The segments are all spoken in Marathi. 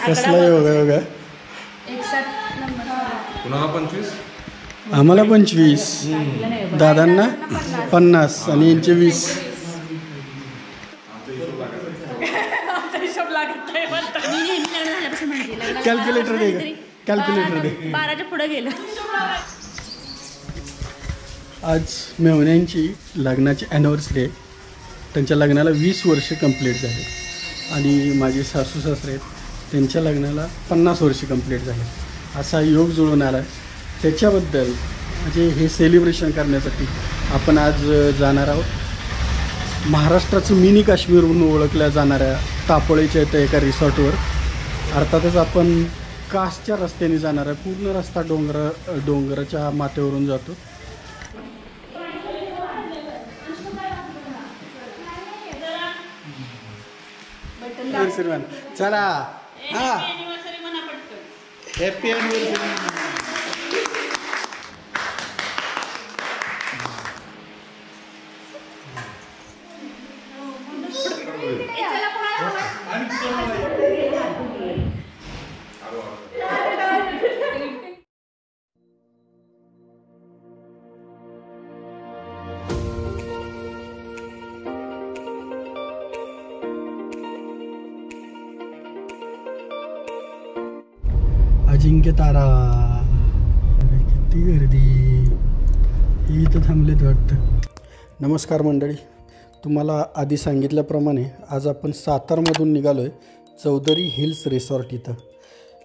कसला योगा योगा. 61 नंबर. कुणाला 25? आम्हाला 25, दादांना 50 आणि यांचे 20. कॅल्क्युलेटर दे, कॅल्क्युलेटर दे. 12च्या पुढे गेलं. आज मेवण्यांची लग्नाची ॲनिव्हर्सरी आहे. त्यांच्या लग्नाला 20 वर्ष कंप्लीट झाले आणि माझे सासू सासरे आहेत त्यांच्या लग्नाला 50 वर्ष कंप्लीट झाले. असा योग जुळून आला आहे. त्याच्याबद्दल म्हणजे हे सेलिब्रेशन करण्यासाठी आपण आज जाणार आहोत महाराष्ट्राचं मिनी काश्मीर म्हणून ओळखल्या जाणाऱ्या तापोळेच्या इथं एका रिसॉर्टवर. अर्थातच आपण कासच्या रस्त्याने जाणार आहे. पूर्ण रस्ता डोंगराच्या माथ्यावरून जातो. चला हा हॅपी ॲनिव्हर्सरी. अजिंक्य तारा. किती गर्दी. इथं थांबलेत वाटतं. नमस्कार मंडळी, तुम्हाला आधी सांगितल्याप्रमाणे आज आपण सातारमधून निघालो आहे चौधरी हिल्स रिसॉर्ट इथं.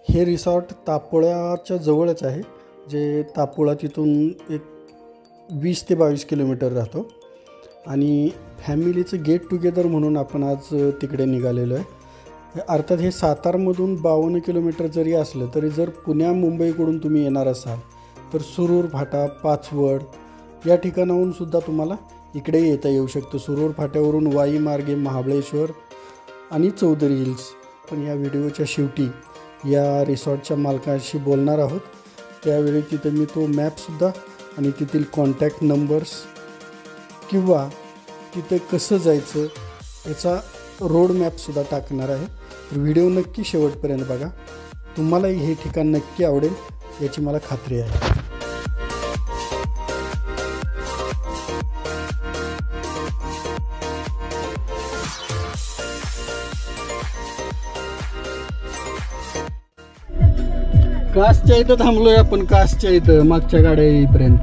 हे रिसॉर्ट तापोळ्याच्या जवळच आहे. जे तापोळा तिथून एक 20 ते 22 किलोमीटर राहतो आणि फॅमिलीचं गेट टुगेदर म्हणून आपण आज तिकडे निघालेलो आहे. अर्थात हे सातारमधून 52 किलोमीटर जरी असलं तरी जर पुण्या मुंबईकडून तुम्ही येणार असाल तर सुरूर फाटा, पाचवड या ठिकाणाहून सुद्धा तुम्हाला इकडे येता येऊ शकतं. सुरूर फाट्यावरून वाई मार्गे महाबळेश्वर आणि चौधरी हिल्स. पण या व्हिडिओच्या शेवटी या रिसॉर्टच्या मालकाशी बोलणार आहोत. त्यावेळी तिथे मी तो मॅपसुद्धा आणि तेथील कॉन्टॅक्ट नंबर्स किंवा तिथे कसं जायचं याचा रोड मॅपसुद्धा टाकणार आहे. तर व्हिडिओ नक्की शेवटपर्यंत बघा. तुम्हालाही हे ठिकाण नक्की आवडेल याची मला खात्री आहे. कासच्या इथं थांबलोय आपण. कासच्या इथं मागच्या गाड्या येईपर्यंत.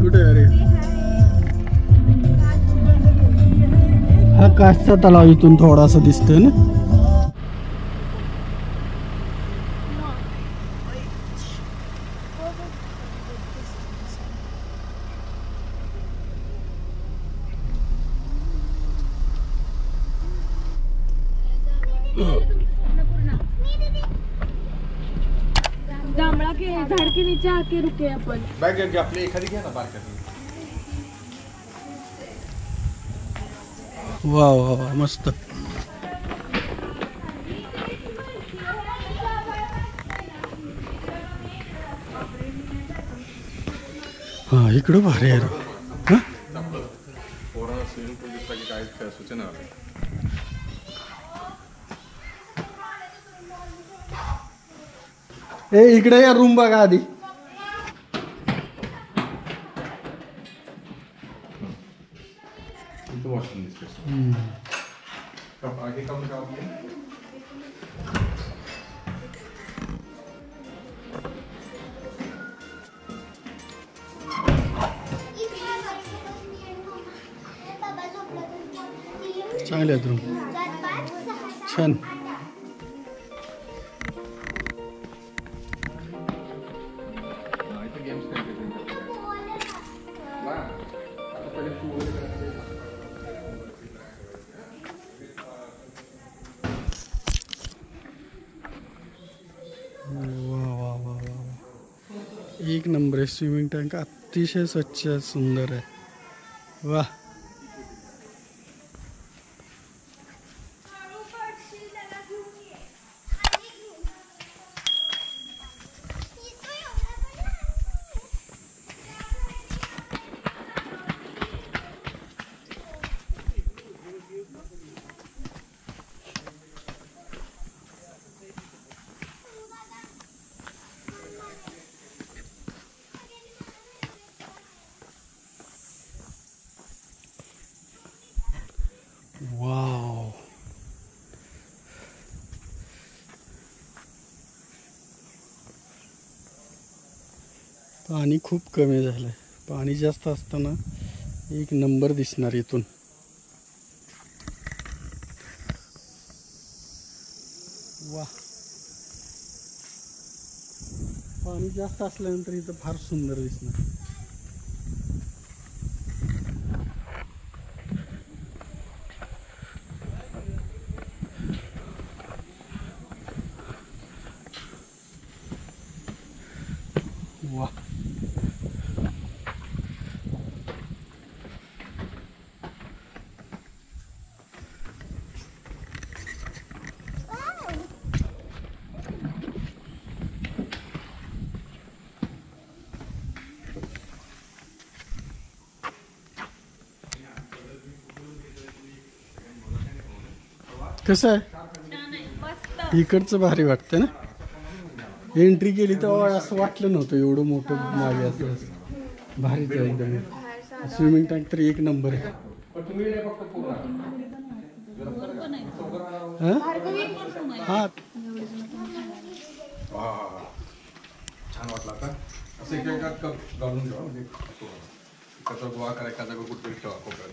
कुठे अरे हा कासचा तलाव इथून थोडासा दिसतोय ना. जांभळा के झाड के नीचे आके रुके अपन. बॅग घ्या आपली एखादी घ्या ना बारकातली. वा वा वा मस्त. हा इकडं भारी आहे. हां पोरांना स्विमिंग पूल दिसला की काय सूचना आली. ए इकडे या रूम बघा आधी. वॉशरूम दिसते. आगे कम का चांगले आहेत रूम. छान. एक नंबर आहे. स्विमिंग टँक अतिशय स्वच्छ सुंदर आहे. वाह. वाव, पाणी खूप कमी झालंय. पाणी जास्त असताना एक नंबर दिसणार इथून. वा, पाणी जास्त असल्यानंतर इथं फार सुंदर दिसणार. वा, कसं आहे इकडचं भारी वाटतं ना. एंट्री केली तेव्हा असं वाटलं नव्हतं एवढं मोठं मागे असं. भारीच आहे एकदम. स्विमिंग टँक तर एक नंबर आहे. हा, छान वाटला का असं एका कप घालून ठेवा म्हणजे एकाचा गोवा करा एका जागा कुठेतरी ठेवा कोपऱ्यात.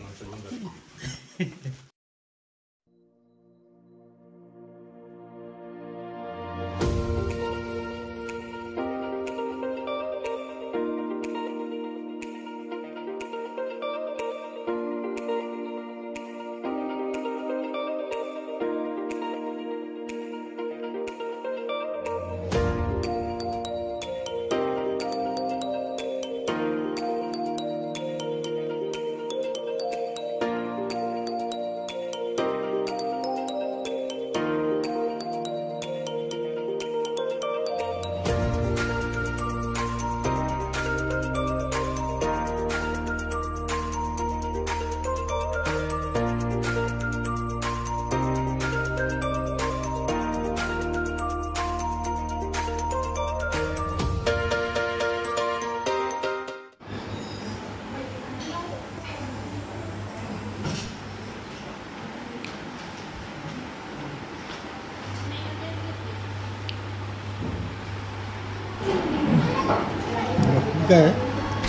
काय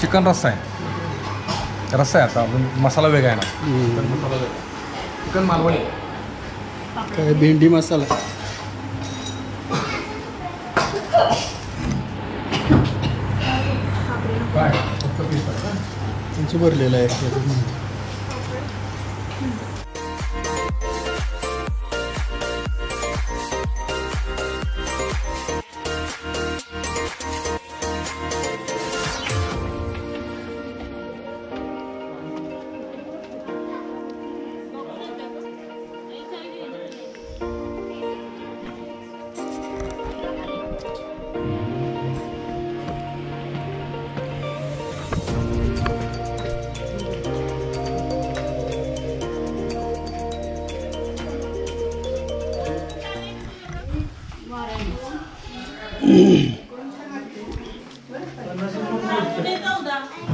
चिकन रस्सा आहे. रस्सा आहे आता अजून मसाला वेगळा आहे ना. तर मसाला वेगळा. चिकन मालवणी काय भेंडी मसाला. काय फक्त पीस आहे का? त्यांचं भरलेलं आहे.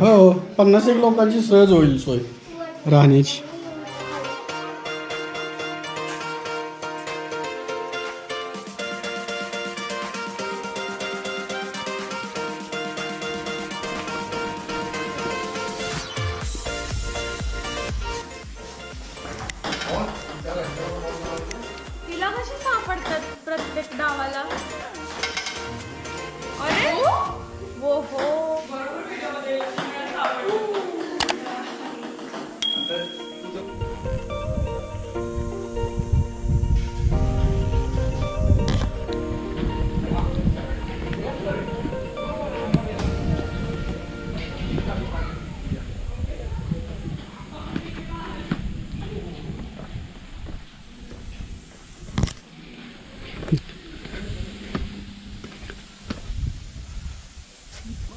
हो, 50 लोकांची सहज होईल सोय राहण्याची. तिला कशी सापडतात प्रत्येक डावाला. अरे वो हो,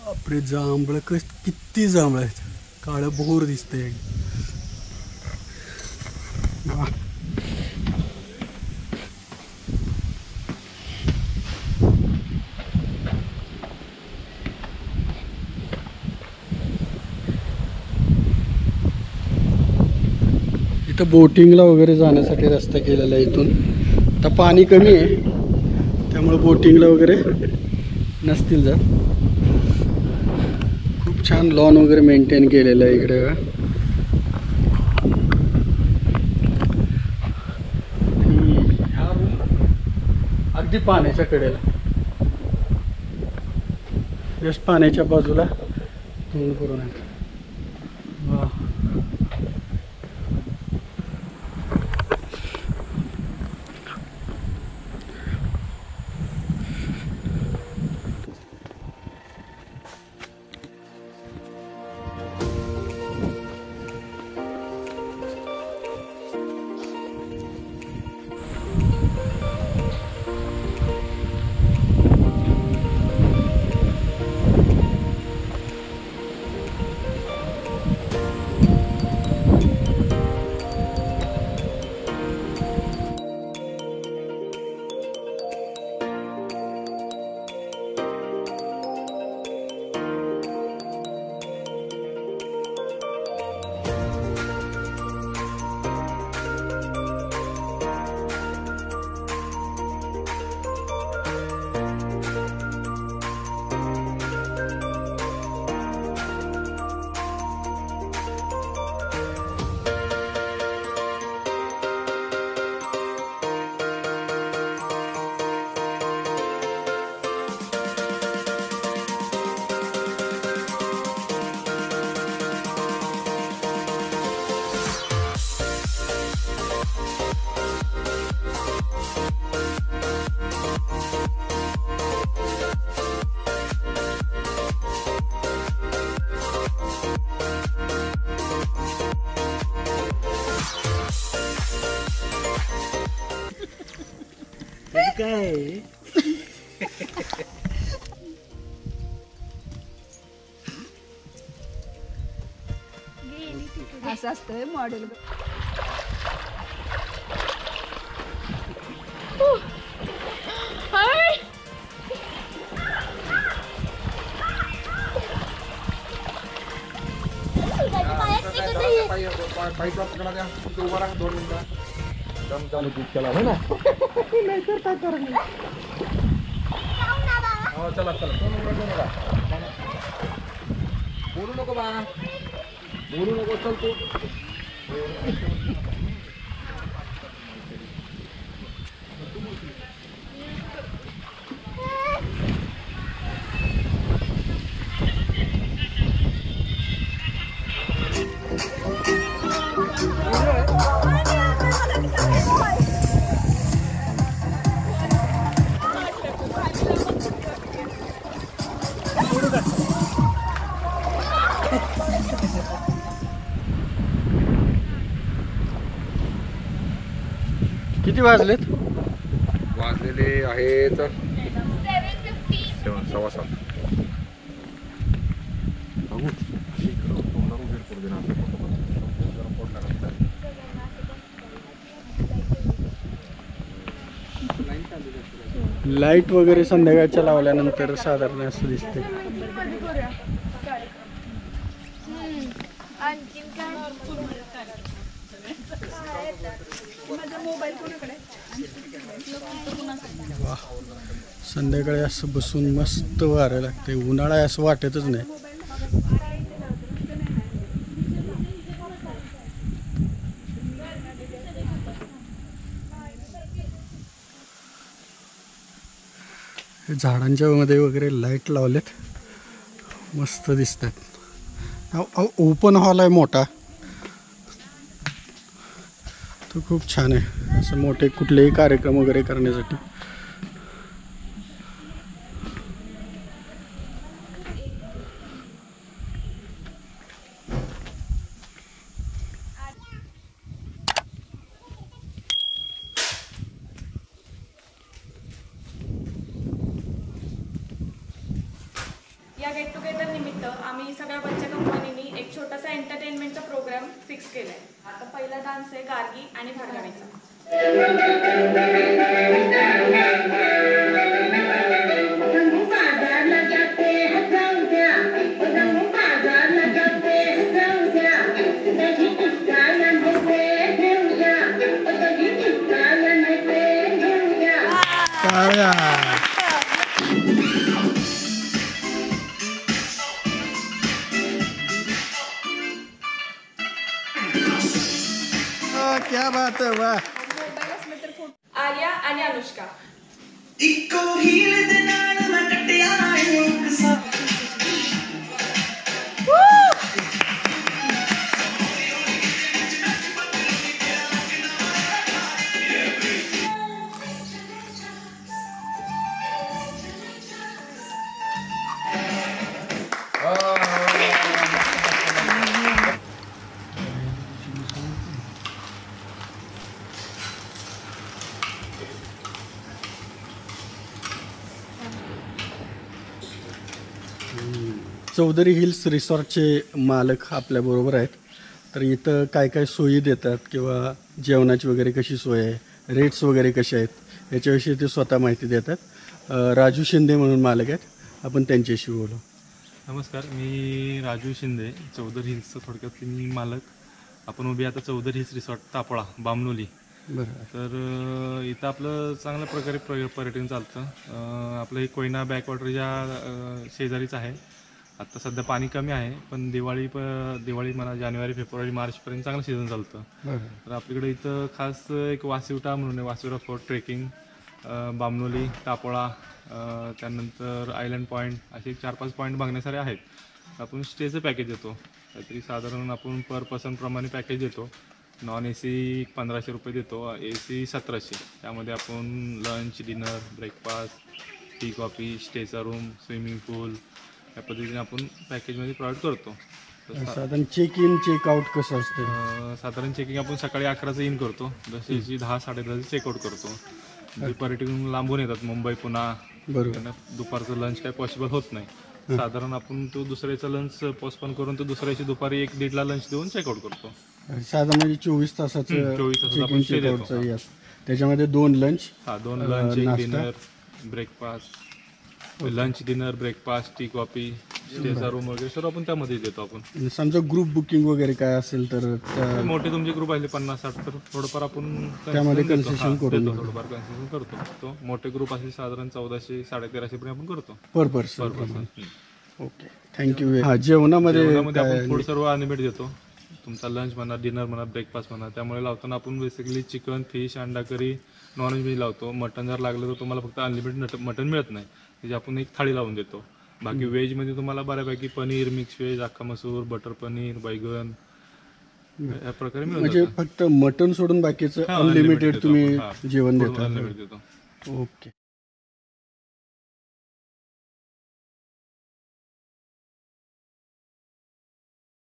बापरे, जांभळं किती जांभळं आहेत. काळं भोर दिसतंय. वा, इथं बोटिंगला वगैरे जाण्यासाठी रस्ता केलेला आहे इथून. आता पाणी कमी आहे त्यामुळे बोटिंगला वगैरे नसतील जात. खूप छान लॉन वगैरे मेंटेन केलेलं आहे इकडे. हा रूम अगदी पाण्याच्या कडेला, जस्ट पाण्याच्या बाजूला तोंड करून आहे. वा, काय असं असतंय मॉडेल. पाईपला पकडा द्या, तिथे उभा राहा 2 मिनिटं. दम चालू केला हो ना. नाहीतर काय करणार. हो चला चला, बोलू नको बा, बोलू नको, चल तू. किती वाजलेत? वाजलेले आहेत 7:15. लाईट वगैरे संध्याकाळच्या लावल्यानंतर साधारण असं दिसते. आणखीन काय? वा, संध्याकाळी असं बसून मस्त वारं लागते. उन्हाळा आहे असं वाटतच नाही. झाडांच्या मध्ये वगैरे लाईट लावलेत, मस्त दिसतात. ओपन हॉल आहे मोठा, तो खूप छान आहे असं मोठे कुठलेही कार्यक्रम वगैरे करण्यासाठी. या गेट टुगेदर निमित्त आम्ही सगळ्या बच्चा कंपनीनी एक छोटासा एंटरटेनमेंटचा प्रोग्राम फिक्स केलाय. आता पहिला डान्स आहे गार्गी आणि भाडगाणीचा. बाजार टाळ्या. क्या बात है, वाह. आर्या आणि अनुष्का. ਇੱਕੋ ਹੀਲ ਦੇ ਨਾਲ ਮੈਂ ਕੱਟਿਆ ਇੱਕ ਸਾਹ चौधरी हिल्स रिसॉर्टचे मालक आपल्याबरोबर आहेत. तर इथं काय काय सोयी देतात किंवा जेवणाची वगैरे कशी सोय आहे, रेट्स वगैरे कसे आहेत याच्याविषयी ते स्वतः माहिती देतात. राजू शिंदे म्हणून मालक आहेत, आपण त्यांच्याशी बोलू. नमस्कार, मी राजू शिंदे, चौधरी हिल्सचं थोडक्यात मी मालक. आपण उभी आता चौधरी हिल्स रिसॉर्ट तापोळा बामनोली. बरं. तर इथं आपलं चांगल्या प्रकारे पर्यटन चालतं. आपलं हे कोयना बॅकवॉटरच्या शेजारीच आहे. आत्ता सध्या पाणी कमी आहे, पण दिवाळी म्हणा जानेवारी फेब्रुवारी मार्चपर्यंत चांगलं सीझन चालतं. बरं. तर आपल्याकडे इथं खास एक वासिवटा म्हणून आहे, वासिवटा फोर्ट ट्रेकिंग, बामनोली, टापोळा, त्यानंतर आयलंड पॉईंट, असे 4-5 पॉईंट बघण्यासारे आहेत. आपण स्टेचं पॅकेज देतो, काहीतरी साधारण आपण पर पर्सनप्रमाणे पॅकेज देतो. नॉन AC 1500 रुपये देतो, AC 1700. त्यामध्ये आपण lunch, dinner, breakfast, tea coffee, स्टेचा रूम, स्विमिंग पूल या पद्धतीने आपण पॅकेजमध्ये प्रोव्हाइड करतो. तर साधारण चेक इन चेक आउट कसं असतं? साधारण चेकिंग आपण सकाळी 11चं इन करतो, जशी 10-10:30 चेकआउट करतो. जे पर्यटन लांबून येतात, मुंबई पुणा, बरोबर. त्यांना दुपारचं लंच काही पॉसिबल होत नाही. साधारण आपण तो दुसऱ्याचा लंच पोस्टपोन करून तो दुसऱ्याची दुपारी 1-1:30ला लंच देऊन चेकआउट करतो. साधारण म्हणजे 24 तासाचं 24 तासाचं चेक आपण इन stay चेक देतो. आउटचं यात. त्याच्यामध्ये 2 लंच, 2 लंच, 1 नाश्ता. Dinner, breakfast, lunch, dinner, breakfast, tea coffee, स्टेचा रूम वगैरे सर्व आपण त्यामध्ये देतो. आपण समजा ग्रुप बुकिंग वगैरे काय असेल तर मोठे तुमचे ग्रुप आले 50-60 तर थोडंफार आपण त्यामध्ये देतो. concession करून देतो, देतो. थोडंफार कन्सेशन करतो. तो मोठे ग्रुप असले साधारण 1400-1300 पर्यंत आपण करतो पर पर पर्सन. पर्सन. Okay, thank you. हा, जेवणामध्ये जेवणामध्ये काय? आपण फूड सर्व अनलिमिटेड देतो. तुमचा लंच म्हणा, डिनर म्हणा, ब्रेकफास्ट म्हणा. त्यामुळे लावताना आपण बेसिकली चिकन, फिश, अंडा करी, नॉनव्हेज बी लावतो. मटन जर लागलं तर तुम्हाला फक्त अनलिमिटेड मटन मिळत नाही, त्याची आपण एक थाळी लावून देतो. बाकी व्हेजमध्ये तुम्हाला बऱ्यापैकी पनीर, मिक्स व्हेज, अख्खा मसूर, बटर पनीर, बैगन या प्रकारे मिळून म्हणजे फक्त मटन सोडून बाकीचं अनलिमिटेड तुम्ही जेवण देता? अनलिमिटेड देतो. ओके.